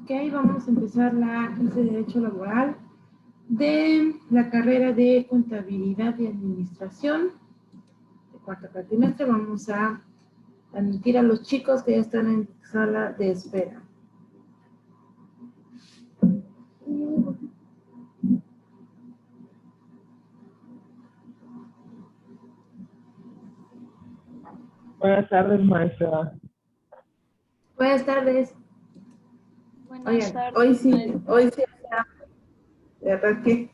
Ok, vamos a empezar la clase de Derecho Laboral de la carrera de Contabilidad y Administración de cuarto cuatrimestre. Vamos a admitir a los chicos que ya están en sala de espera. Buenas tardes, maestra. Buenas tardes. Buenas tardes. Hoy sí, de verdad que...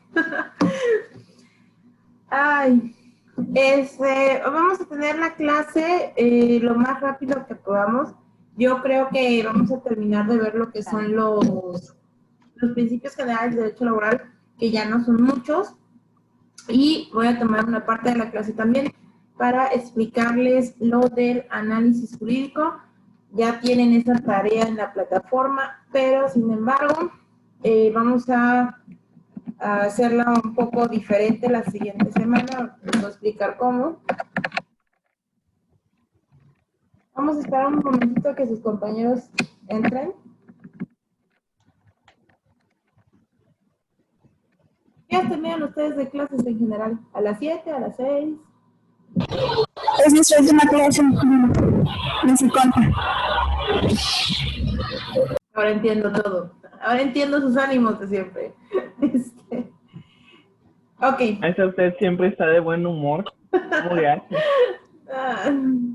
Ay, vamos a tener la clase lo más rápido que podamos. Yo creo que vamos a terminar de ver lo que son los principios generales de derecho laboral, que ya no son muchos, y voy a tomar una parte de la clase también para explicarles lo del análisis jurídico. Ya tienen esa tarea en la plataforma, pero sin embargo, vamos a hacerla un poco diferente la siguiente semana. Les voy a explicar cómo. Vamos a esperar un momentito que sus compañeros entren. ¿Qué terminan ustedes de clases en general? ¿A las 7, a las 6? Es nuestra última clase en su contra. Ahora entiendo todo. Ahora entiendo sus ánimos de siempre. Ok. Maestra, usted siempre está de buen humor. ¿Cómo le hace?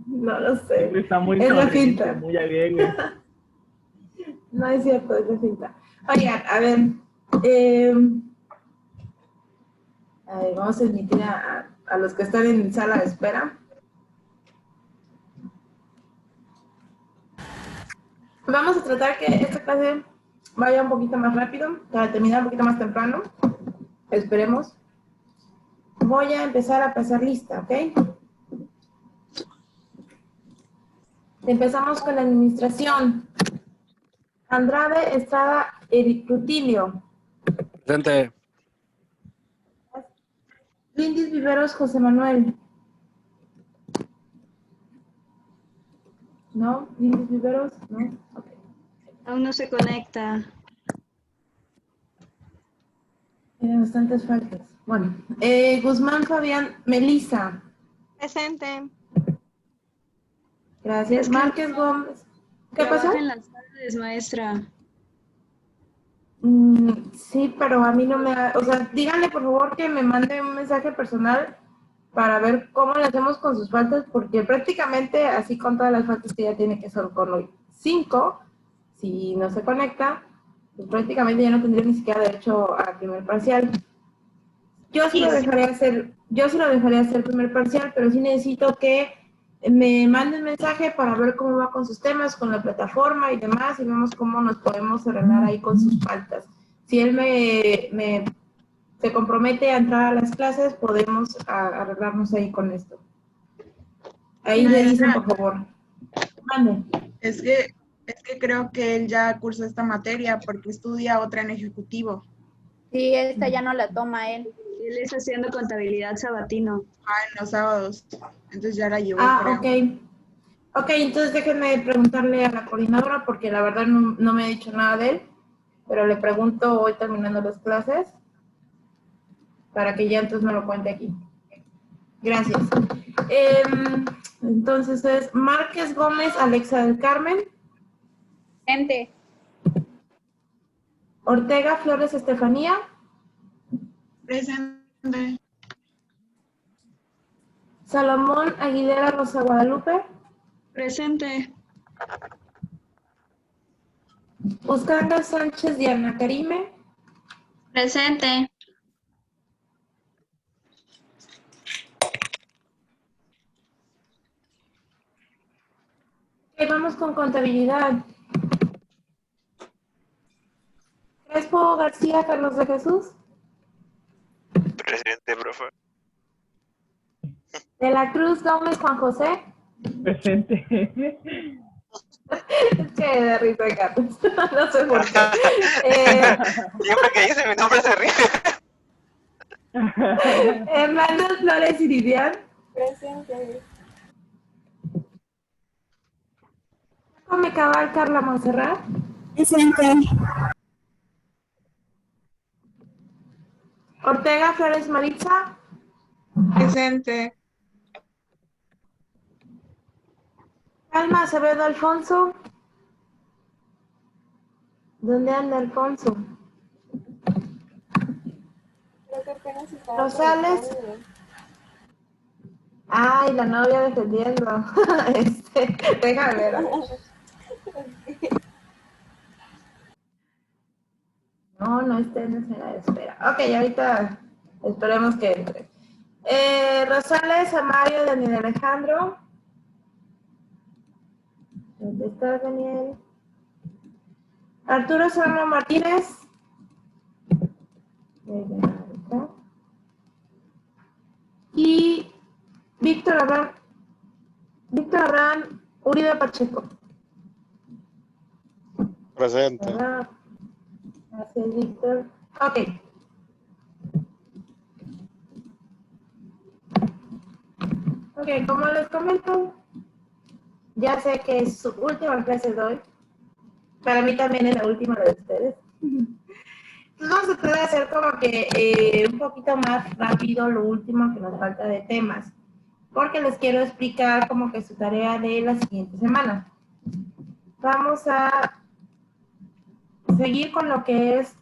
No lo sé. Siempre está muy Es la sonriente, finta. muy alegre. No es cierto, es la finta. Oigan, a ver. Vamos a admitir a los que están en sala de espera. Vamos a tratar que esta clase vaya un poquito más rápido, para terminar un poquito más temprano. Esperemos. Voy a empezar a pasar lista, ¿ok? Empezamos con la administración. Andrade Estrada Rutilio. Presente. Lindis Viveros José Manuel. ¿No? ¿Lindis Viveros? No. Okay. Aún no se conecta. Tiene bastantes faltas. Bueno, Guzmán Fabián Melisa. Presente. Gracias. Es que Márquez Gómez. ¿Qué trabaja pasó? en las tardes, maestra. Sí, pero a mí no me da... O sea, díganle por favor que me mande un mensaje personal para ver cómo le hacemos con sus faltas, porque prácticamente así con todas las faltas que ya tiene, que son con hoy 5, si no se conecta, pues prácticamente ya no tendría ni siquiera derecho al primer parcial. Yo sí lo dejaría hacer primer parcial, pero sí necesito que me manden mensaje para ver cómo va con sus temas, con la plataforma y demás, y vemos cómo nos podemos arreglar ahí con sus faltas. Si él se compromete a entrar a las clases, podemos arreglarnos ahí con esto. Ahí le dicen, por favor. Mande. Es que creo que él ya cursó esta materia porque estudia otra en ejecutivo. Sí, esta ya no la toma él. Él está haciendo contabilidad sabatino. En los sábados. Entonces ya la llevó. Ah, creo. ok. Ok, entonces déjenme preguntarle a la coordinadora porque la verdad no me ha dicho nada de él, pero le pregunto hoy terminando las clases para que ya entonces me lo cuente aquí. Gracias. Entonces es Márquez Gómez Alexa del Carmen. Gente. Ortega Flores Estefanía. Presente. Salomón Aguilera Rosa Guadalupe. Presente. Oscar Sánchez Diana Karime. Presente. Ok, vamos con contabilidad. Crespo García Carlos de Jesús. Presente, profe. De la Cruz Gómez Juan José. Presente. Es que de risa, Carlos. No sé por qué. Siempre que dice mi nombre se ríe. Hernández Flores Iridian. Presente. Come Cabal Carla Monserrat. Presente. Ortega Flores Maritza. Presente. Alma Acevedo Alfonso. ¿Dónde anda Alfonso? Rosales. Ay, la novia defendiendo. Déjame ver. A ver. No esté en la espera. Ok, ahorita esperemos que entre. Rosales, Amario, Daniel Alejandro. ¿Dónde está Daniel? Arturo Serrano Martínez. Y Víctor Abraham Uribe Pacheco. Presente. Gracias, Víctor. Ok. Ok, como les comento, ya sé que es su última clase de hoy. Para mí también es la última de ustedes. Entonces vamos a tratar de hacer como que un poquito más rápido lo último que nos falta de temas, porque les quiero explicar como que su tarea de la siguiente semana. Vamos a seguir con lo que es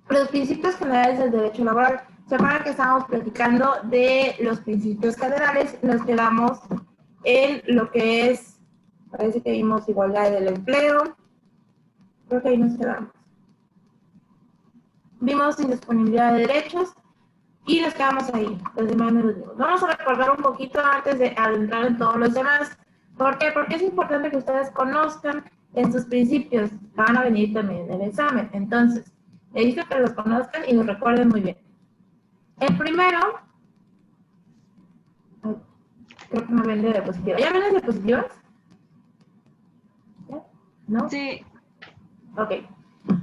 los principios generales del derecho laboral. ¿Se acuerdan que estábamos platicando de los principios generales? Nos quedamos en lo que es, parece que vimos igualdad del empleo, creo que ahí nos quedamos. Vimos indisponibilidad de derechos y nos quedamos ahí, los demás no los vimos. Vamos a recordar un poquito antes de adentrar en todos los demás. ¿Por qué? Porque es importante que ustedes conozcan estos principios. Van a venir también en el examen. Entonces, necesito que los conozcan y los recuerden muy bien. El primero, creo que no ven de diapositivas. ¿Ya ven las diapositivas? ¿Ya? ¿No? Sí. Ok.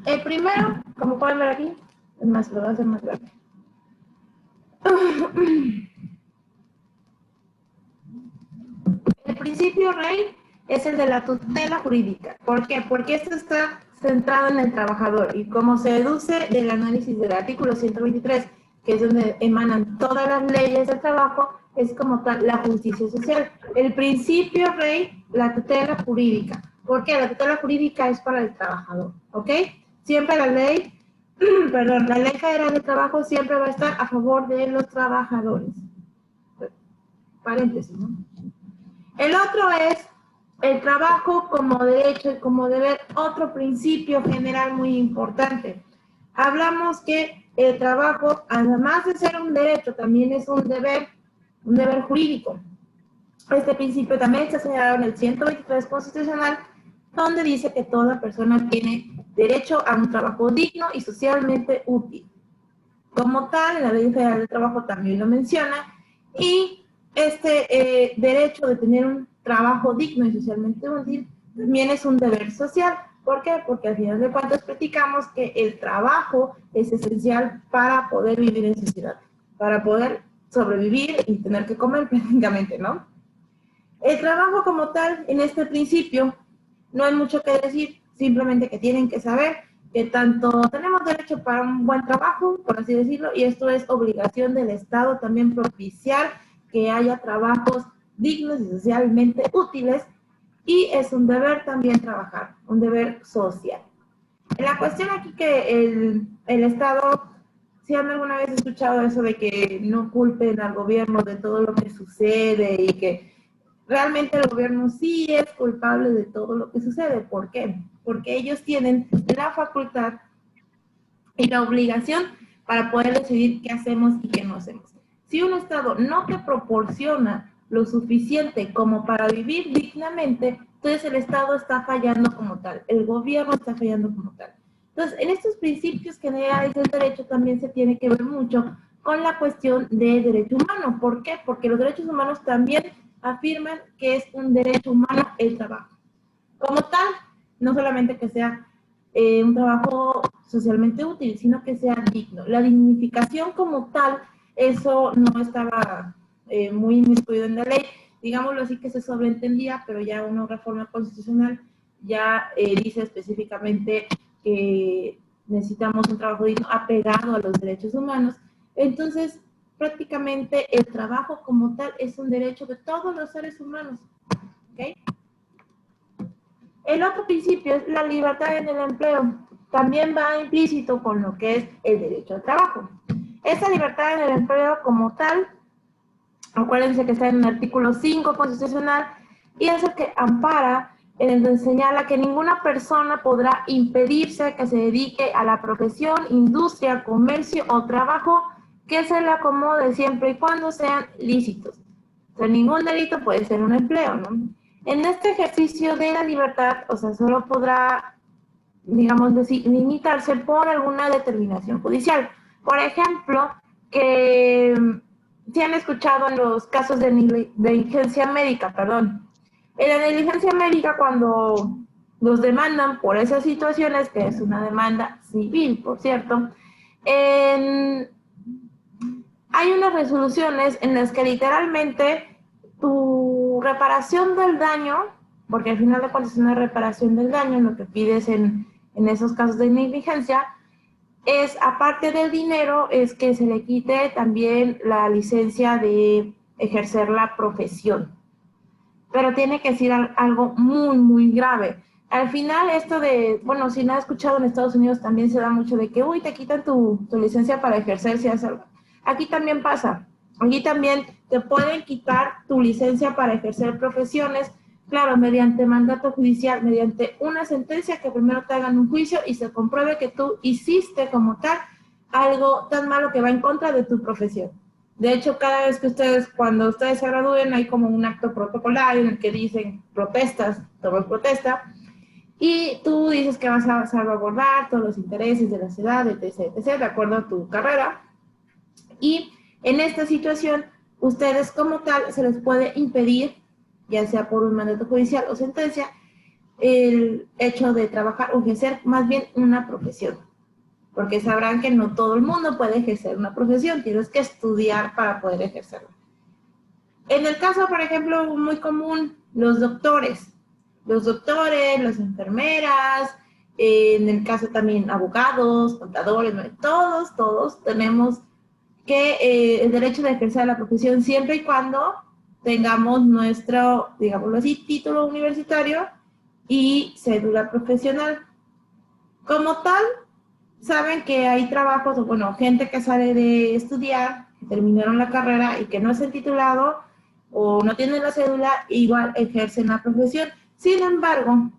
El primero, como pueden ver aquí, es más, lo voy a hacer más grande. El principio rey es el de la tutela jurídica. ¿Por qué? Porque esto está centrado en el trabajador y como se deduce del análisis del artículo 123, que es donde emanan todas las leyes del trabajo, es como tal la justicia social. El principio rey, la tutela jurídica. ¿Por qué? La tutela jurídica es para el trabajador, ¿ok? Siempre la ley, la ley federal de trabajo siempre va a estar a favor de los trabajadores. Paréntesis, ¿no? El otro es el trabajo como derecho y como deber, otro principio general muy importante. Hablamos que el trabajo, además de ser un derecho, también es un deber jurídico. Este principio también está señalado en el 123 constitucional, donde dice que toda persona tiene derecho a un trabajo digno y socialmente útil. Como tal, la Ley Federal del Trabajo también lo menciona, y este derecho de tener un trabajo digno y socialmente útil también es un deber social. ¿Por qué? Porque al final de cuentas platicamos que el trabajo es esencial para poder vivir en sociedad, para poder sobrevivir y tener que comer prácticamente, ¿no? El trabajo como tal, en este principio, no hay mucho que decir, simplemente que tienen que saber que tanto tenemos derecho para un buen trabajo, por así decirlo, y esto es obligación del Estado también propiciar que haya trabajos dignos y socialmente útiles, y es un deber también trabajar, un deber social. La cuestión aquí que el Estado, si han alguna vez escuchado eso de que no culpen al gobierno de todo lo que sucede y que realmente el gobierno sí es culpable de todo lo que sucede. ¿Por qué? Porque ellos tienen la facultad y la obligación para poder decidir qué hacemos y qué no hacemos. Si un Estado no te proporciona lo suficiente como para vivir dignamente, entonces el Estado está fallando como tal, el gobierno está fallando como tal. Entonces, en estos principios generales del derecho también se tiene que ver mucho con la cuestión de derecho humano. ¿Por qué? Porque los derechos humanos también afirman que es un derecho humano el trabajo. Como tal, no solamente que sea un trabajo socialmente útil, sino que sea digno. La dignificación como tal, eso no estaba muy inmiscuido en la ley, digámoslo así, que se sobreentendía, pero ya una reforma constitucional ya dice específicamente que necesitamos un trabajo digno apegado a los derechos humanos. Entonces, prácticamente el trabajo como tal es un derecho de todos los seres humanos. ¿Okay? El otro principio es la libertad en el empleo. También va implícito con lo que es el derecho al trabajo. Esta libertad en el empleo como tal, acuérdense que está en el artículo 5 constitucional, y es el que ampara en el que señala que ninguna persona podrá impedirse que se dedique a la profesión, industria, comercio o trabajo que se le acomode siempre y cuando sean lícitos. O sea, ningún delito puede ser un empleo, ¿no? En este ejercicio de la libertad, o sea, solo podrá, digamos, limitarse por alguna determinación judicial. Por ejemplo, que si han escuchado en los casos de negligencia médica, en la negligencia médica, cuando los demandan por esas situaciones, que es una demanda civil, por cierto, hay unas resoluciones en las que literalmente tu reparación del daño, porque al final de cuentas es una reparación del daño, lo que pides en esos casos de negligencia, es, aparte del dinero, es que se le quite también la licencia de ejercer la profesión. Pero tiene que ser algo muy, muy grave. Al final esto de, bueno, si no has escuchado, en Estados Unidos también se da mucho de que, uy, te quitan tu licencia para ejercer si haces algo. Aquí también pasa. Aquí también te pueden quitar tu licencia para ejercer profesiones, claro, mediante mandato judicial, mediante una sentencia que primero te hagan un juicio y se compruebe que tú hiciste como tal algo tan malo que va en contra de tu profesión. De hecho, cada vez que cuando ustedes se gradúen, hay como un acto protocolario en el que dicen protestas, tomas protesta, y tú dices que vas a salvaguardar todos los intereses de la ciudad, etc., de acuerdo a tu carrera. Y en esta situación, ustedes como tal se les puede impedir, ya sea por un mandato judicial o sentencia, el hecho de trabajar o ejercer más bien una profesión. Porque sabrán que no todo el mundo puede ejercer una profesión, tienes que estudiar para poder ejercerla. En el caso, por ejemplo, muy común, los doctores, las enfermeras, en el caso también abogados, contadores, todos tenemos que el derecho de ejercer la profesión siempre y cuando tengamos nuestro, digámoslo así, título universitario y cédula profesional. Como tal, saben que hay trabajos, o bueno, gente que sale de estudiar, que terminaron la carrera y que no es el titulado o no tienen la cédula, igual ejercen la profesión. Sin embargo,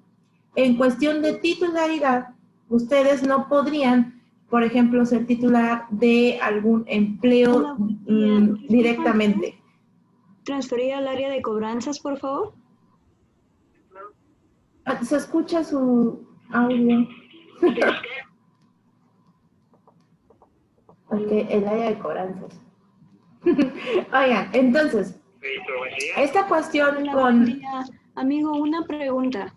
en cuestión de titularidad, ustedes no podrían, por ejemplo, ser titular de algún empleo directamente. ¿Transferir al área de cobranzas, por favor? Se escucha su audio. Ok, el área de cobranzas. Oigan, entonces, esta cuestión Hola, con... buen día. Amigo, una pregunta.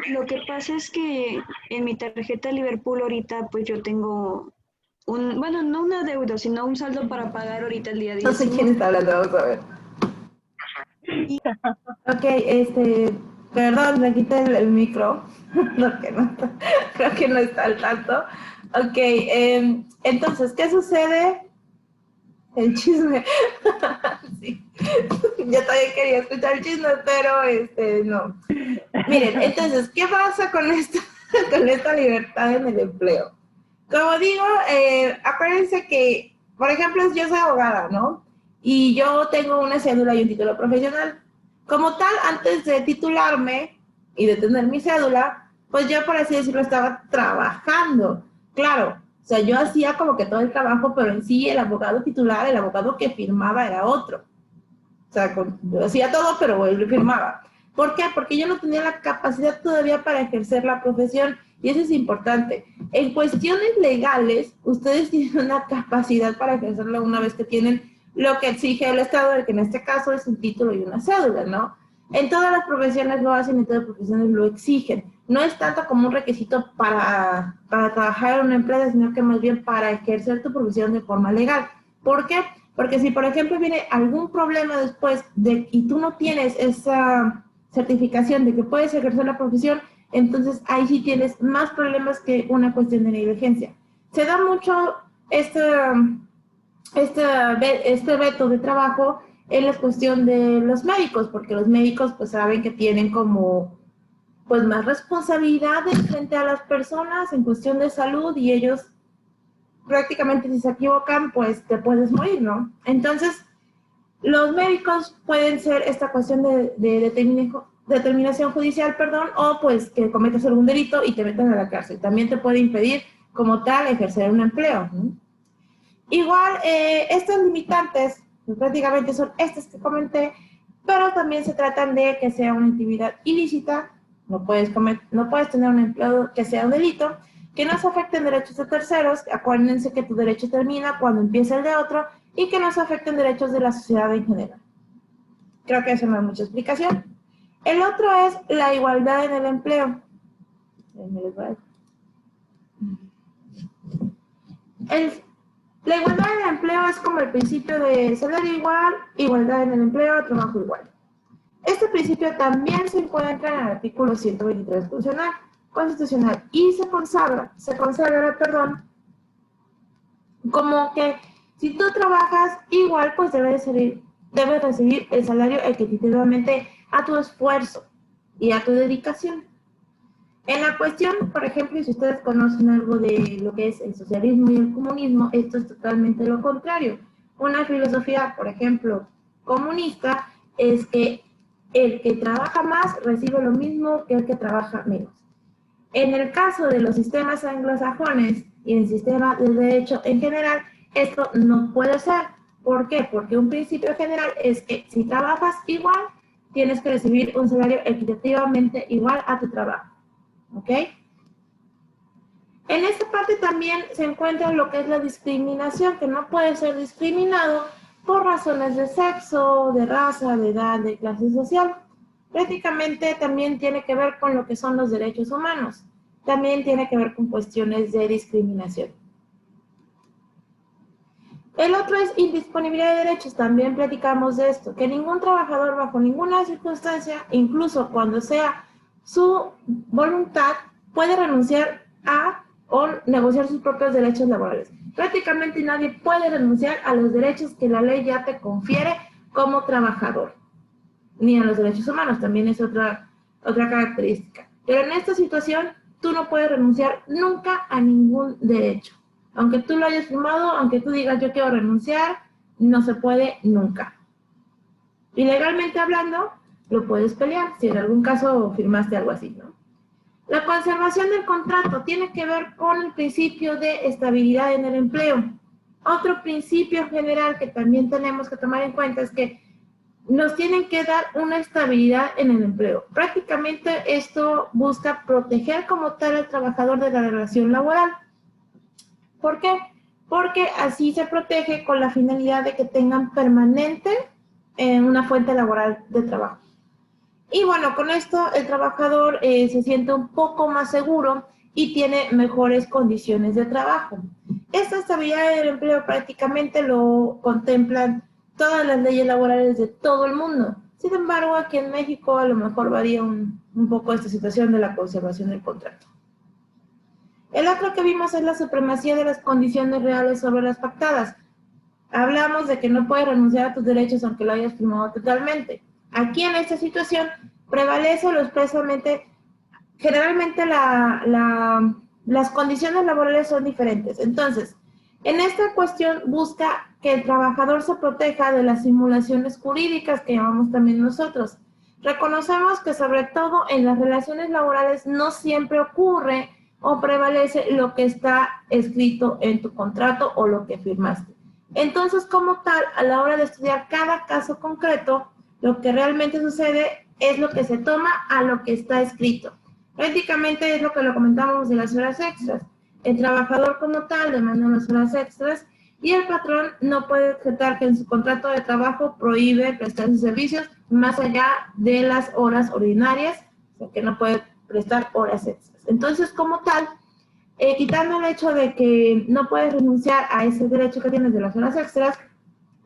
Lo que pasa es que en mi tarjeta Liverpool ahorita, pues yo tengo bueno, no un adeudo, sino un saldo para pagar ahorita el día 10. No sé quién está hablando, vamos a ver. Ok, perdón, me quité el micro, porque creo que no está al tanto. Ok, entonces, ¿qué sucede? El chisme. Sí. Yo también quería escuchar el chisme, pero no. Miren, entonces, ¿qué pasa con esta libertad en el empleo? Como digo, acuérdense que, por ejemplo, yo soy abogada, ¿no? Y yo tengo una cédula y un título profesional. Como tal, antes de titularme y de tener mi cédula, pues yo, por así decirlo, estaba trabajando. Claro, o sea, yo hacía como que todo el trabajo, pero en sí el abogado titular, el abogado que firmaba era otro. O sea, yo hacía todo, pero él firmaba. ¿Por qué? Porque yo no tenía la capacidad todavía para ejercer la profesión, y eso es importante. En cuestiones legales, ustedes tienen una capacidad para ejercerla una vez que tienen lo que exige el Estado, que en este caso es un título y una cédula, ¿no? En todas las profesiones lo hacen, en todas las profesiones lo exigen. No es tanto como un requisito para trabajar en una empresa, sino que más bien para ejercer tu profesión de forma legal. ¿Por qué? Porque si, por ejemplo, viene algún problema después y tú no tienes esa certificación de que puedes ejercer la profesión, entonces ahí sí tienes más problemas que una cuestión de negligencia. Se da mucho este veto de trabajo en la cuestión de los médicos, porque los médicos pues saben que tienen como pues más responsabilidades frente a las personas en cuestión de salud y ellos prácticamente si se equivocan pues te puedes morir, ¿no? Entonces los médicos pueden ser esta cuestión de determinación judicial, o pues que cometas algún delito y te metan a la cárcel. También te puede impedir como tal ejercer un empleo, ¿no? Igual, estos limitantes pues, prácticamente son estas que comenté, pero también se tratan de que sea una actividad ilícita, no puedes tener un empleo que sea un delito, que no se afecten derechos de terceros, acuérdense que tu derecho termina cuando empieza el de otro, y que no se afecten derechos de la sociedad en general. Creo que eso no hay mucha explicación. El otro es la igualdad en el empleo. La igualdad en el empleo es como el principio de salario igual, igualdad en el empleo, trabajo igual. Este principio también se encuentra en el artículo 123 constitucional y se consagra, como que si tú trabajas igual, pues debes recibir el salario equitativamente a tu esfuerzo y a tu dedicación. En la cuestión, por ejemplo, si ustedes conocen algo de lo que es el socialismo y el comunismo, esto es totalmente lo contrario. Una filosofía, por ejemplo, comunista, es que el que trabaja más recibe lo mismo que el que trabaja menos. En el caso de los sistemas anglosajones y el sistema del derecho en general, esto no puede ser. ¿Por qué? Porque un principio general es que si trabajas igual, tienes que recibir un salario equitativamente igual a tu trabajo. ¿Ok? En esta parte también se encuentra lo que es la discriminación, que no puede ser discriminado por razones de sexo, de raza, de edad, de clase social. Prácticamente también tiene que ver con lo que son los derechos humanos. También tiene que ver con cuestiones de discriminación. El otro es indisponibilidad de derechos. También platicamos de esto, que ningún trabajador bajo ninguna circunstancia, incluso cuando sea su voluntad, puede renunciar a o negociar sus propios derechos laborales. Prácticamente nadie puede renunciar a los derechos que la ley ya te confiere como trabajador, ni a los derechos humanos, también es otra característica. Pero en esta situación, tú no puedes renunciar nunca a ningún derecho. Aunque tú lo hayas firmado, aunque tú digas yo quiero renunciar, no se puede nunca. Y legalmente hablando, lo puedes pelear si en algún caso firmaste algo así, ¿no? La conservación del contrato tiene que ver con el principio de estabilidad en el empleo. Otro principio general que también tenemos que tomar en cuenta es que nos tienen que dar una estabilidad en el empleo. Prácticamente esto busca proteger como tal al trabajador de la relación laboral. ¿Por qué? Porque así se protege con la finalidad de que tengan permanente una fuente laboral de trabajo. Y bueno, con esto el trabajador se siente un poco más seguro y tiene mejores condiciones de trabajo. Esta estabilidad del empleo prácticamente lo contemplan todas las leyes laborales de todo el mundo. Sin embargo, aquí en México a lo mejor varía un poco esta situación de la conservación del contrato. El otro que vimos es la supremacía de las condiciones reales sobre las pactadas. Hablamos de que no puedes renunciar a tus derechos aunque lo hayas firmado totalmente. Aquí en esta situación prevalece lo expresamente, generalmente las condiciones laborales son diferentes. Entonces, en esta cuestión busca que el trabajador se proteja de las simulaciones jurídicas que llamamos también nosotros. Reconocemos que sobre todo en las relaciones laborales no siempre ocurre o prevalece lo que está escrito en tu contrato o lo que firmaste. Entonces, como tal, a la hora de estudiar cada caso concreto, lo que realmente sucede es lo que se toma a lo que está escrito. Prácticamente es lo que lo comentamos de las horas extras. El trabajador como tal demanda unas horas extras y el patrón no puede objetar que en su contrato de trabajo prohíbe prestar sus servicios más allá de las horas ordinarias, o sea que no puede prestar horas extras. Entonces, como tal, quitando el hecho de que no puedes renunciar a ese derecho que tienes de las horas extras,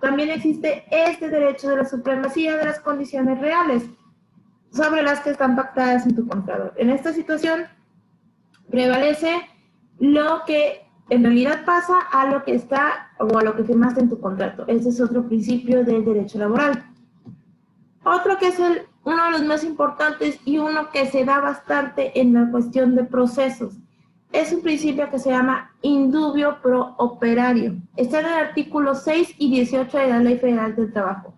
también existe este derecho de la supremacía de las condiciones reales. sobre las que están pactadas en tu contrato. En esta situación prevalece lo que en realidad pasa a lo que está o a lo que firmaste en tu contrato. Ese es otro principio del derecho laboral. Otro que es uno de los más importantes y uno que se da bastante en la cuestión de procesos. Es un principio que se llama indubio pro operario. Está en el artículo 6 y 18 de la Ley Federal del Trabajo.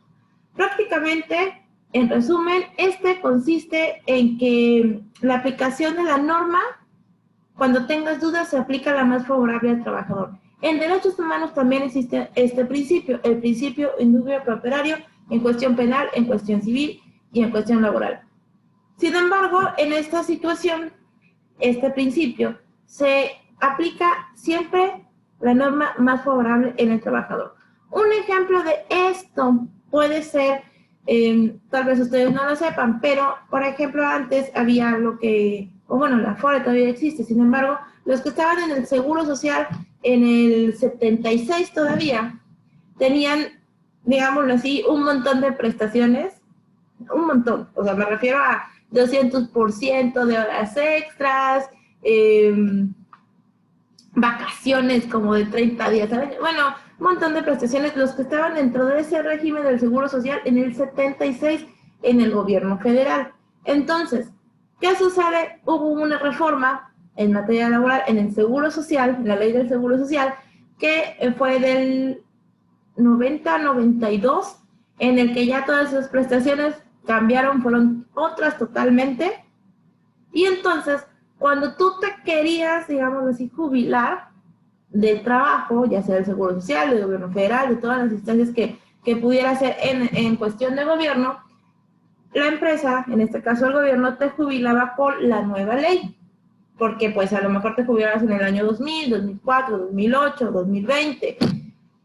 Prácticamente, en resumen, este consiste en que la aplicación de la norma, cuando tengas dudas, se aplica la más favorable al trabajador. En derechos humanos también existe este principio, el principio indubio pro operario, en cuestión penal, en cuestión civil y en cuestión laboral. Sin embargo, en esta situación, este principio se aplica siempre la norma más favorable en el trabajador. Un ejemplo de esto puede ser, tal vez ustedes no lo sepan, pero, por ejemplo, antes había lo que, o bueno, la FORE todavía existe, sin embargo, los que estaban en el Seguro Social en el 76 todavía, tenían, digámoslo así, un montón de prestaciones, un montón, o sea, me refiero a 200% de horas extras, vacaciones como de 30 días, ¿saben? Bueno, un montón de prestaciones, los que estaban dentro de ese régimen del Seguro Social en el 76 en el gobierno federal. Entonces, ¿qué sucede? Hubo una reforma en materia laboral en el Seguro Social, en la ley del Seguro Social, que fue del 90-92, en el que ya todas esas prestaciones cambiaron, fueron otras totalmente, y entonces, cuando tú te querías, digamos así, jubilar del trabajo, ya sea del Seguro Social, del gobierno federal, de todas las instancias que pudiera ser en cuestión de gobierno, la empresa, en este caso el gobierno, te jubilaba por la nueva ley, porque pues a lo mejor te jubilabas en el año 2000, 2004, 2008, 2020,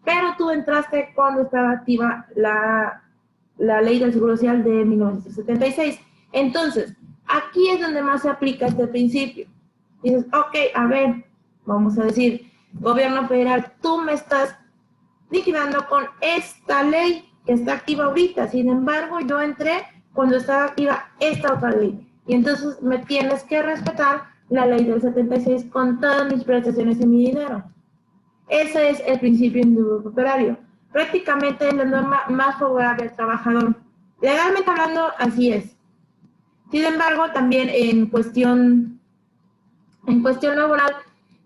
pero tú entraste cuando estaba activa la ley del Seguro Social de 1976. Entonces, aquí es donde más se aplica este principio. Dices, ok, a ver, vamos a decir, gobierno federal, tú me estás liquidando con esta ley que está activa ahorita. Sin embargo, yo entré cuando estaba activa esta otra ley. Y entonces me tienes que respetar la ley del 76 con todas mis prestaciones y mi dinero. Ese es el principio indubio operario. Prácticamente es la norma más favorable al trabajador. Legalmente hablando, así es. Sin embargo, también en cuestión laboral,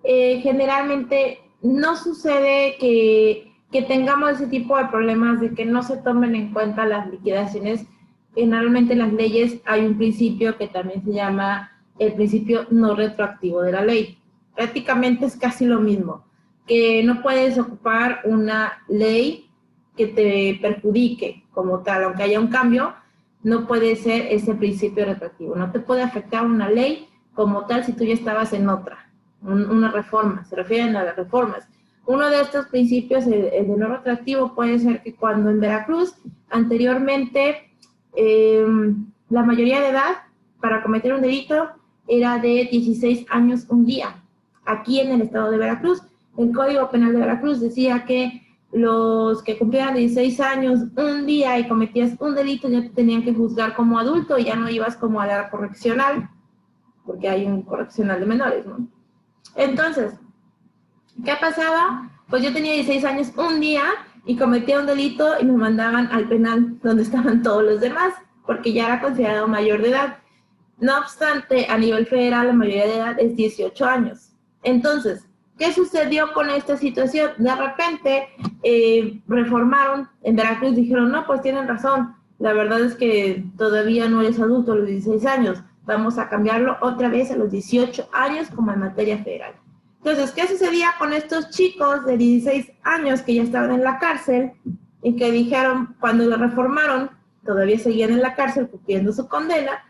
generalmente no sucede que tengamos ese tipo de problemas de que no se tomen en cuenta las liquidaciones. Generalmente en las leyes hay un principio que también se llama el principio no retroactivo de la ley. Prácticamente es casi lo mismo, que no puedes ocupar una ley que te perjudique como tal, aunque haya un cambio, no puede ser ese principio retroactivo. No te puede afectar una ley como tal si tú ya estabas en otra, una reforma, se refieren a las reformas. Uno de estos principios, el de no retroactivo, puede ser que cuando en Veracruz, anteriormente, la mayoría de edad para cometer un delito era de 16 años un día. Aquí en el estado de Veracruz, el Código Penal de Veracruz decía que los que cumplían 16 años un día y cometías un delito ya te tenían que juzgar como adulto y ya no ibas como a la correccional, porque hay un correccional de menores, ¿no? Entonces, ¿qué pasaba? Pues yo tenía 16 años un día y cometía un delito y me mandaban al penal donde estaban todos los demás, porque ya era considerado mayor de edad. No obstante, a nivel federal la mayoría de edad es 18 años. Entonces, ¿qué sucedió con esta situación? De repente reformaron, en Veracruz dijeron, no, pues tienen razón, la verdad es que todavía no eres adulto a los 16 años, vamos a cambiarlo otra vez a los 18 años como en materia federal. Entonces, ¿qué sucedía con estos chicos de 16 años que ya estaban en la cárcel y que dijeron, cuando lo reformaron, todavía seguían en la cárcel cumpliendo su condena?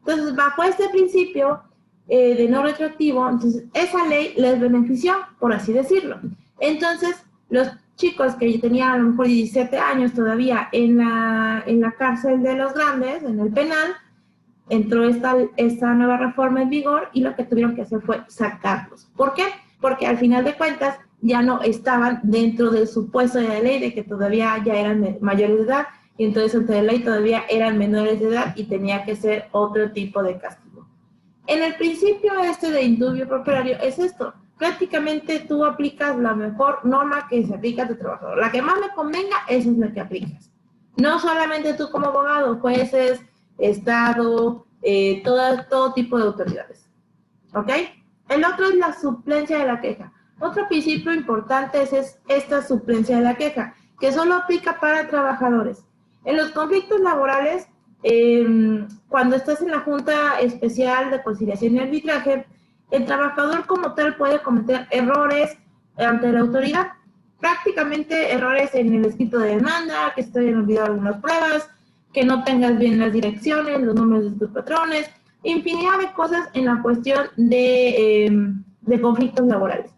Entonces, bajo este principio de no retroactivo, entonces esa ley les benefició, por así decirlo. Entonces, los chicos que tenían a lo mejor 17 años todavía en la cárcel de los grandes, en el penal, entró esta nueva reforma en vigor y lo que tuvieron que hacer fue sacarlos. ¿Por qué? Porque al final de cuentas ya no estaban dentro del supuesto de la ley de que todavía ya eran mayores de edad y entonces ante la ley todavía eran menores de edad y tenía que ser otro tipo de castigo. En el principio de indubio pro operario es esto. Prácticamente tú aplicas la mejor norma que se aplica a tu trabajador. La que más le convenga, esa es la que aplicas. No solamente tú como abogado, jueces, Estado, todo tipo de autoridades. ¿Ok? El otro es la suplencia de la queja. Otro principio importante es esta suplencia de la queja, que solo aplica para trabajadores. En los conflictos laborales, cuando estás en la Junta Especial de Conciliación y Arbitraje, el trabajador como tal puede cometer errores ante la autoridad. Prácticamente errores en el escrito de demanda, que se te hayan olvidado algunas pruebas, que no tengas bien las direcciones, los nombres de tus patrones, infinidad de cosas en la cuestión de conflictos laborales.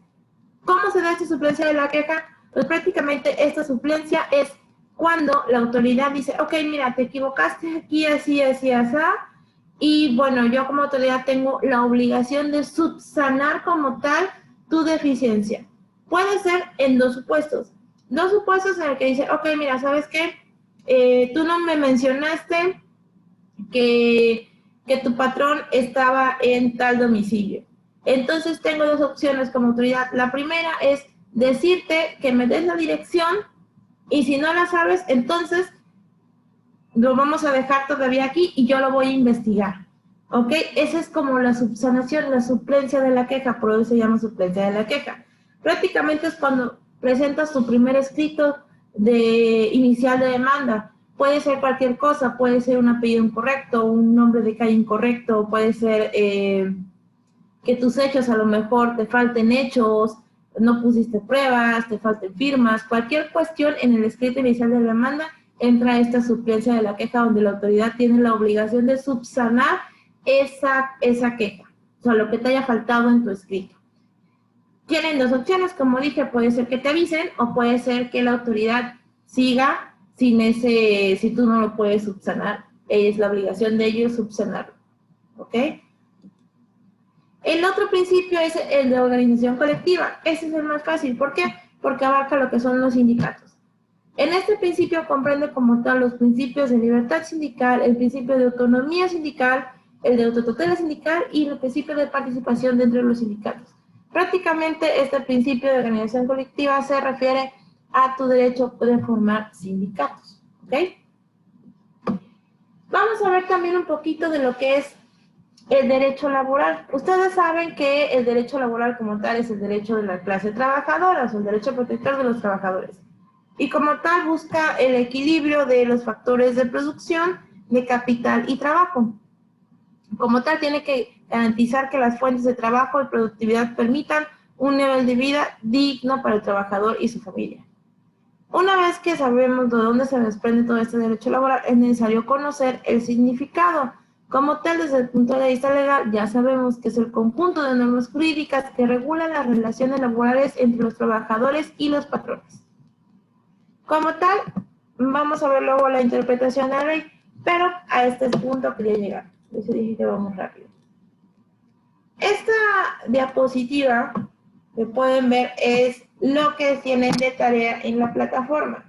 ¿Cómo se da esta suplencia de la queja? Pues prácticamente esta suplencia es cuando la autoridad dice, ok, mira, te equivocaste aquí, así, así, así, y bueno, yo como autoridad tengo la obligación de subsanar como tal tu deficiencia. Puede ser en dos supuestos. Dos supuestos en el que dice, ok, mira, ¿sabes qué? Tú no me mencionaste que tu patrón estaba en tal domicilio. Entonces tengo dos opciones como autoridad. La primera es decirte que me des la dirección y si no la sabes, entonces lo vamos a dejar todavía aquí y yo lo voy a investigar. ¿Ok? Esa es como la subsanación, la suplencia de la queja, por eso se llama suplencia de la queja. Prácticamente es cuando presentas tu primer escrito inicial de demanda. Puede ser cualquier cosa, puede ser un apellido incorrecto, un nombre de calle incorrecto, puede ser que tus hechos a lo mejor te falten hechos, no pusiste pruebas, te falten firmas, cualquier cuestión en el escrito inicial de la demanda, entra esta suplencia de la queja donde la autoridad tiene la obligación de subsanar esa queja, o sea, lo que te haya faltado en tu escrito. Tienen dos opciones, como dije, puede ser que te avisen o puede ser que la autoridad siga si tú no lo puedes subsanar. Es la obligación de ellos subsanarlo. ¿Ok? El otro principio es el de organización colectiva. Ese es el más fácil. ¿Por qué? Porque abarca lo que son los sindicatos. En este principio comprende como tal los principios de libertad sindical, el principio de autonomía sindical, el de autotutela sindical y el principio de participación dentro de los sindicatos. Prácticamente este principio de organización colectiva se refiere a tu derecho de formar sindicatos. ¿Ok? Vamos a ver también un poquito de lo que es el derecho laboral. Ustedes saben que el derecho laboral como tal es el derecho de la clase trabajadora, o sea, el derecho protector de los trabajadores. Y como tal busca el equilibrio de los factores de producción, de capital y trabajo. Como tal tiene que garantizar que las fuentes de trabajo y productividad permitan un nivel de vida digno para el trabajador y su familia. Una vez que sabemos de dónde se desprende todo este derecho laboral, es necesario conocer el significado. Como tal, desde el punto de vista legal, ya sabemos que es el conjunto de normas jurídicas que regulan las relaciones laborales entre los trabajadores y los patrones. Como tal, vamos a ver luego la interpretación de la ley, pero a este punto quería llegar. Yo dije que vamos rápido. Esta diapositiva que pueden ver es lo que tienen de tarea en la plataforma.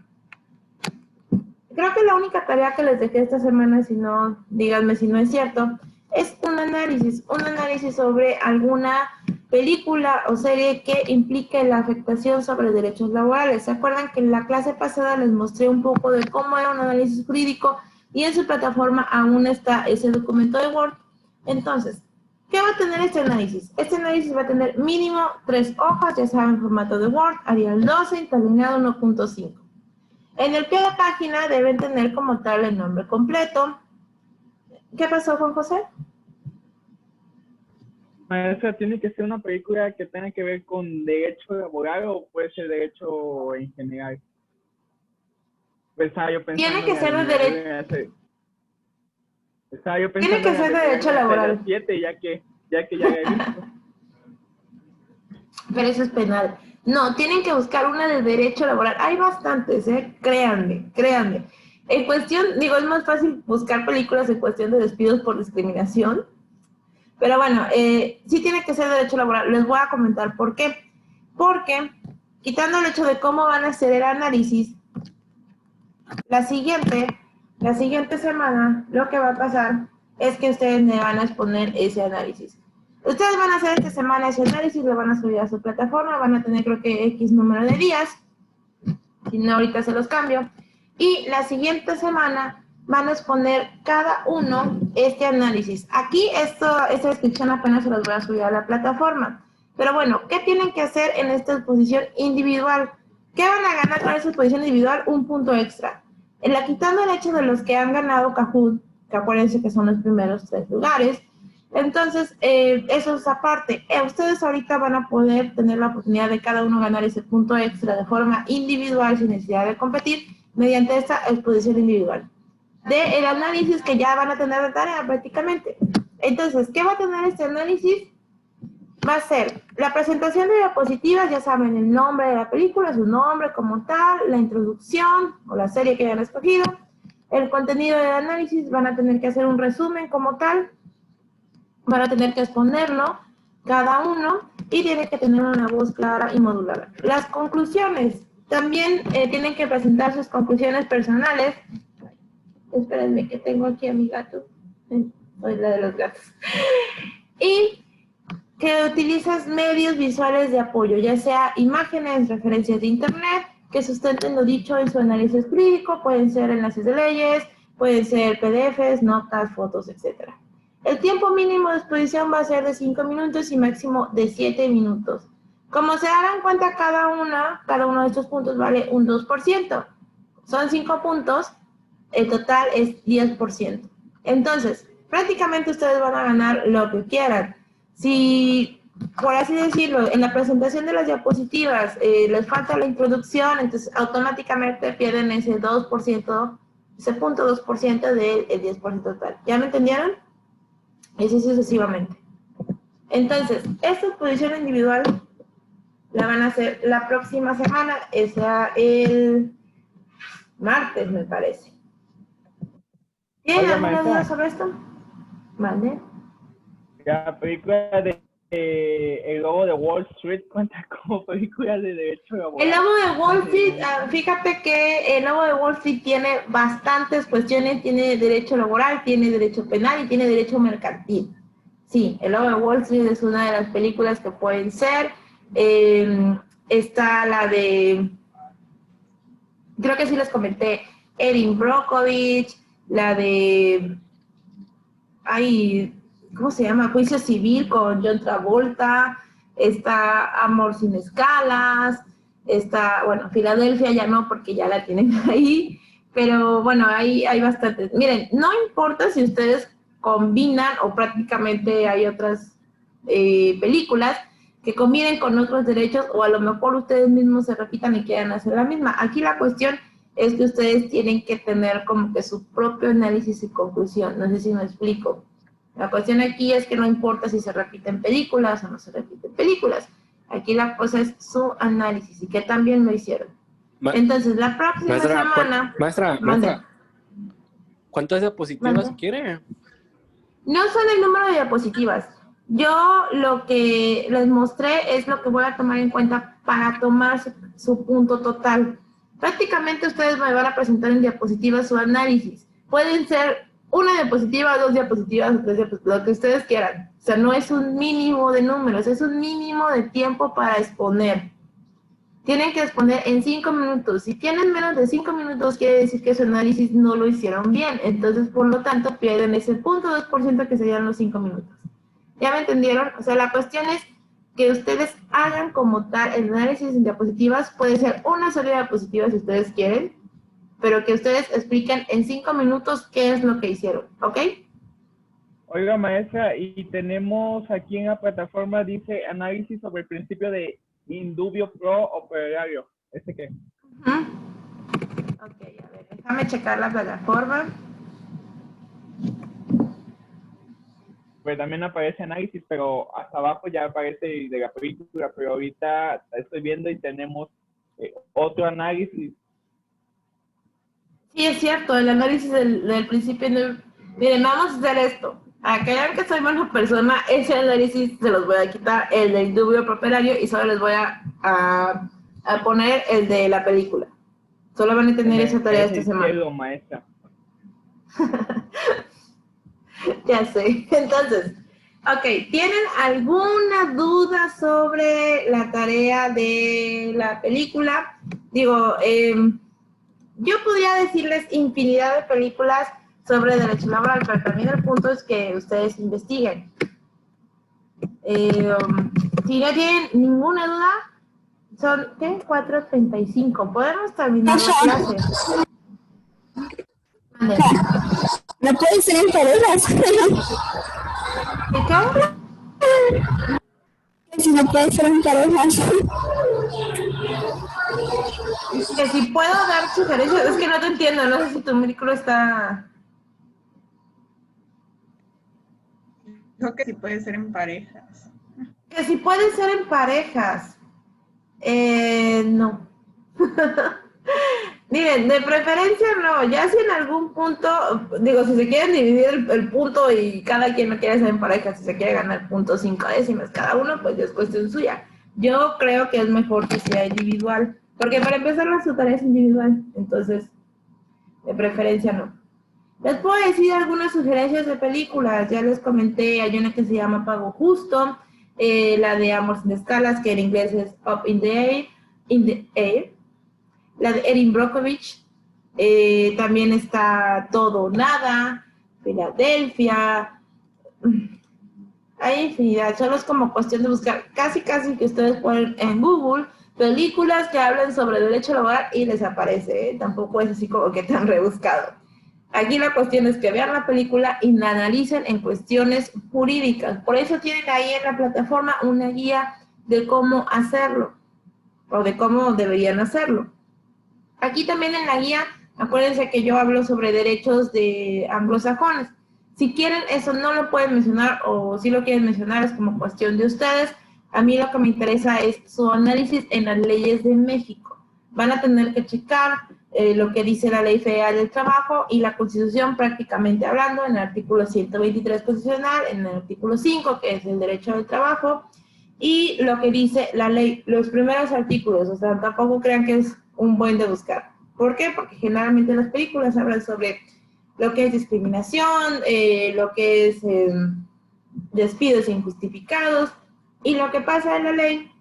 Creo que la única tarea que les dejé esta semana, si no, díganme si no es cierto, es un análisis sobre alguna película o serie que implique la afectación sobre derechos laborales. ¿Se acuerdan que en la clase pasada les mostré un poco de cómo era un análisis jurídico y en su plataforma aún está ese documento de Word? Entonces, ¿qué va a tener este análisis? Este análisis va a tener mínimo 3 hojas, ya saben, formato de Word, Arial 12, interlineado 1.5. En el pie de página deben tener como tal el nombre completo. ¿Qué pasó, Juan José? Maestra, ¿tiene que ser una película que tenga que ver con derecho laboral o puede ser derecho en general? Estaba yo pensando Tiene que ser de derecho. Estaba yo pensando Tiene que ser de derecho laboral. 7, ya que ya he visto. Pero eso es penal. No, tienen que buscar una de derecho laboral. Hay bastantes, créanme. En cuestión, digo, es más fácil buscar películas en cuestión de despidos por discriminación. Pero bueno, sí tiene que ser derecho laboral. Les voy a comentar por qué. Porque, quitando el hecho de cómo van a hacer el análisis, la siguiente semana lo que va a pasar es que ustedes me van a exponer ese análisis. Ustedes van a hacer esta semana ese análisis, lo van a subir a su plataforma, van a tener creo que X número de días, si no ahorita se los cambio, y la siguiente semana van a exponer cada uno este análisis. Aquí esta descripción apenas se los voy a subir a la plataforma, pero bueno, ¿qué tienen que hacer en esta exposición individual? ¿Qué van a ganar con esta exposición individual? Un punto extra. Quitando el hecho de los que han ganado Kahoot, que acuérdense que son los primeros 3 lugares, entonces, eso es aparte. Ustedes ahorita van a poder tener la oportunidad de cada uno ganar ese punto extra de forma individual sin necesidad de competir mediante esta exposición individual. El análisis que ya van a tener de tarea prácticamente. Entonces, ¿qué va a tener este análisis? Va a ser la presentación de diapositivas, ya saben, el nombre de la película, su nombre como tal, la introducción o la serie que hayan escogido, el contenido del análisis, van a tener que hacer un resumen como tal, van a tener que exponerlo cada uno y tiene que tener una voz clara y modulada. Las conclusiones, también tienen que presentar sus conclusiones personales. Espérenme que tengo aquí a mi gato. Soy la de los gatos. Y que utilizas medios visuales de apoyo, ya sea imágenes, referencias de internet, que sustenten lo dicho en su análisis jurídico, pueden ser enlaces de leyes, pueden ser PDFs, notas, fotos, etcétera. El tiempo mínimo de exposición va a ser de 5 minutos y máximo de 7 minutos. Como se darán cuenta, cada uno de estos puntos vale un 2%. Son 5 puntos, el total es 10%. Entonces, prácticamente ustedes van a ganar lo que quieran. Si, por así decirlo, en la presentación de las diapositivas les falta la introducción, entonces automáticamente pierden ese 2%, ese 0.2% del 10% total. ¿Ya me entendieron? Y así sucesivamente. Entonces, esta exposición individual la van a hacer la próxima semana, sea el martes, me parece. ¿Tienen alguna duda sobre esto? ¿Vale? La película de El Lobo de Wall Street cuenta como película de derecho laboral. El Lobo de Wall Street, fíjate que el Lobo de Wall Street tiene bastantes cuestiones, tiene derecho laboral, tiene derecho penal y tiene derecho mercantil. Sí, el Lobo de Wall Street es una de las películas que pueden ser. Está la de, creo que sí les comenté, Erin Brockovich, la de, ¿cómo se llama? Juicio Civil con John Travolta, está Amor sin escalas, está, bueno, Filadelfia ya no porque ya la tienen ahí, pero bueno, hay bastantes. Miren, no importa si ustedes combinan o prácticamente hay otras películas que combinen con otros derechos o a lo mejor ustedes mismos se repitan y quieran hacer la misma. Aquí la cuestión es que ustedes tienen que tener como que su propio análisis y conclusión. No sé si me explico. La cuestión aquí es que no importa si se repiten películas o no se repiten películas. Aquí la cosa es su análisis y que también lo hicieron. Entonces, la próxima semana... Maestra, ¿cuántas diapositivas quiere? No son el número de diapositivas. Yo lo que les mostré es lo que voy a tomar en cuenta para tomar su punto total. Prácticamente ustedes me van a presentar en diapositivas su análisis. Pueden ser una diapositiva, 2 diapositivas, 3 diapositivas, lo que ustedes quieran. O sea, no es un mínimo de números, es un mínimo de tiempo para exponer. Tienen que exponer en 5 minutos. Si tienen menos de 5 minutos, quiere decir que su análisis no lo hicieron bien. Entonces, por lo tanto, pierden ese 0.2% que serían los 5 minutos. ¿Ya me entendieron? O sea, la cuestión es que ustedes hagan como tal el análisis en diapositivas. Puede ser una sola diapositiva si ustedes quieren, pero que ustedes expliquen en 5 minutos qué es lo que hicieron, ¿ok? Oiga, maestra, y tenemos aquí en la plataforma, dice análisis sobre el principio de indubio pro operario. ¿Este qué? Ok, a ver, déjame checar la plataforma. Pues también aparece análisis, pero hasta abajo ya aparece de la película, pero ahorita estoy viendo y tenemos otro análisis. Sí, es cierto, el análisis del principio. Miren, vamos a hacer esto. A que vean que soy buena persona, ese análisis se los voy a quitar, el del indubio pro operario, y solo les voy a poner el de la película. Solo van a tener esa tarea esta semana. Cielo, maestra. Ya sé. Entonces, ok, ¿tienen alguna duda sobre la tarea de la película? Digo, yo podría decirles infinidad de películas sobre derecho laboral, pero también el punto es que ustedes investiguen. Si no tienen ninguna duda, son, ¿qué? 4:35. Podemos terminar la clase. Vale. No puede ser en parejas. ¿De qué habla? Si no puede ser en parejas. Que si puedo dar sugerencias, es que no te entiendo, no sé si tu micro está... Dijo que sí puede ser en parejas. Que si puede ser en parejas. No. Miren, de preferencia no, ya si en algún punto, digo, si se quieren dividir el punto y cada quien lo quiere hacer en pareja, si se quiere ganar 0.5 décimas cada uno, pues ya es cuestión suya. Yo creo que es mejor que sea individual, porque para empezar su tarea es individual, entonces, de preferencia no. Les puedo decir algunas sugerencias de películas, ya les comenté, hay una que se llama Pago Justo, la de Amor sin Escalas, que en inglés es Up in the Air, la de Erin Brockovich, también está Todo o Nada, Filadelfia, hay infinidad, solo es como cuestión de buscar casi que ustedes ponen en Google películas que hablan sobre derecho laboral y les aparece, tampoco es así como que tan rebuscado. Aquí la cuestión es que vean la película y la analicen en cuestiones jurídicas, por eso tienen ahí en la plataforma una guía de cómo hacerlo, o de cómo deberían hacerlo. Aquí también en la guía, acuérdense que yo hablo sobre derechos de anglosajones. Si quieren, eso no lo pueden mencionar, o si lo quieren mencionar, es como cuestión de ustedes. A mí lo que me interesa es su análisis en las leyes de México. Van a tener que checar lo que dice la Ley Federal del Trabajo y la Constitución, prácticamente hablando, en el artículo 123 constitucional, en el artículo 5, que es el derecho del trabajo, y lo que dice la ley, los primeros artículos, o sea, tampoco crean que es un buen de buscar. ¿Por qué? Porque generalmente las películas hablan sobre lo que es discriminación, lo que es despidos injustificados, y lo que pasa en la Ley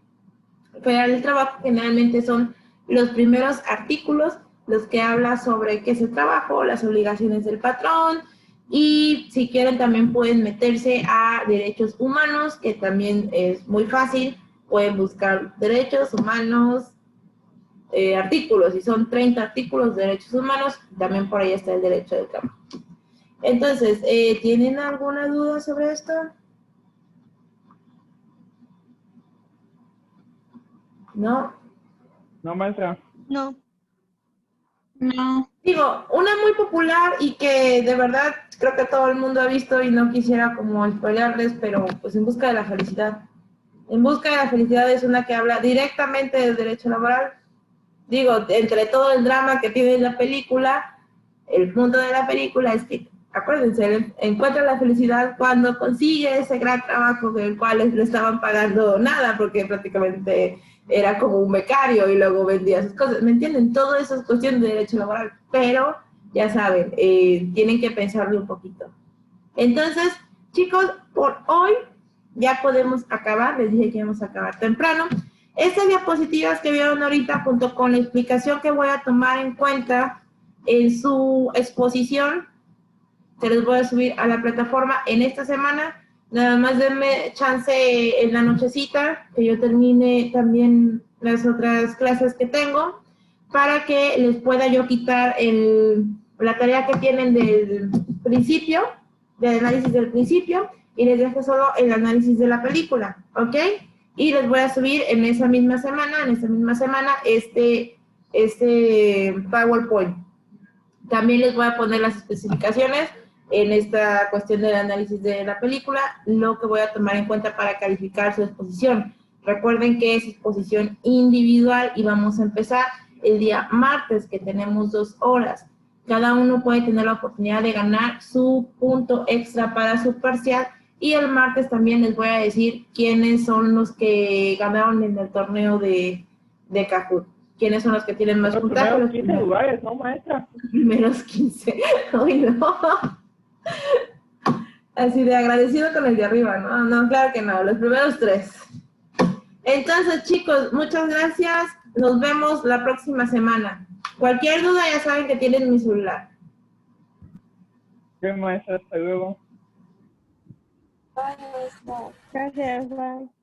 Federal del Trabajo generalmente son los primeros artículos, los que habla sobre qué es el trabajo, las obligaciones del patrón, y si quieren también pueden meterse a derechos humanos, que también es muy fácil, pueden buscar derechos humanos, artículos, y son 30 artículos de derechos humanos, también por ahí está el derecho del trabajo. Entonces, ¿tienen alguna duda sobre esto? ¿No? No, maestra. No. No. Digo, una muy popular y que de verdad creo que todo el mundo ha visto y no quisiera como spoilearles, pero pues En Busca de la Felicidad. En Busca de la Felicidad es una que habla directamente del derecho laboral. Digo, entre todo el drama que tiene la película, el punto de la película es que, acuérdense, encuentra la felicidad cuando consigue ese gran trabajo del cual le estaban pagando nada, porque prácticamente era como un becario y luego vendía sus cosas. ¿Me entienden? Todo eso es cuestión de derecho laboral, pero ya saben, tienen que pensarlo un poquito. Entonces, chicos, por hoy ya podemos acabar. Les dije que íbamos a acabar temprano. Estas diapositivas que vieron ahorita, junto con la explicación que voy a tomar en cuenta en su exposición, se les voy a subir a la plataforma en esta semana. Nada más denme chance en la nochecita, que yo termine también las otras clases que tengo, para que les pueda yo quitar la tarea que tienen del principio, del análisis del principio, y les dejo solo el análisis de la película, ¿ok? Y les voy a subir en esta misma semana, este PowerPoint. También les voy a poner las especificaciones en esta cuestión del análisis de la película, lo que voy a tomar en cuenta para calificar su exposición. Recuerden que es exposición individual y vamos a empezar el día martes, que tenemos 2 horas. Cada uno puede tener la oportunidad de ganar su punto extra para su parcial, y el martes también les voy a decir quiénes son los que ganaron en el torneo de Kahoot. quiénes son los que tienen más Los puntaje. primeros 15 lugares, ¿no, maestra? Primeros 15. Ay, no. Así de agradecido con el de arriba, ¿no? No, claro que no, los primeros 3. Entonces, chicos, muchas gracias. Nos vemos la próxima semana. Cualquier duda ya saben que tienen mi celular. ¿Qué, maestra? Hasta luego. Gracias, bye.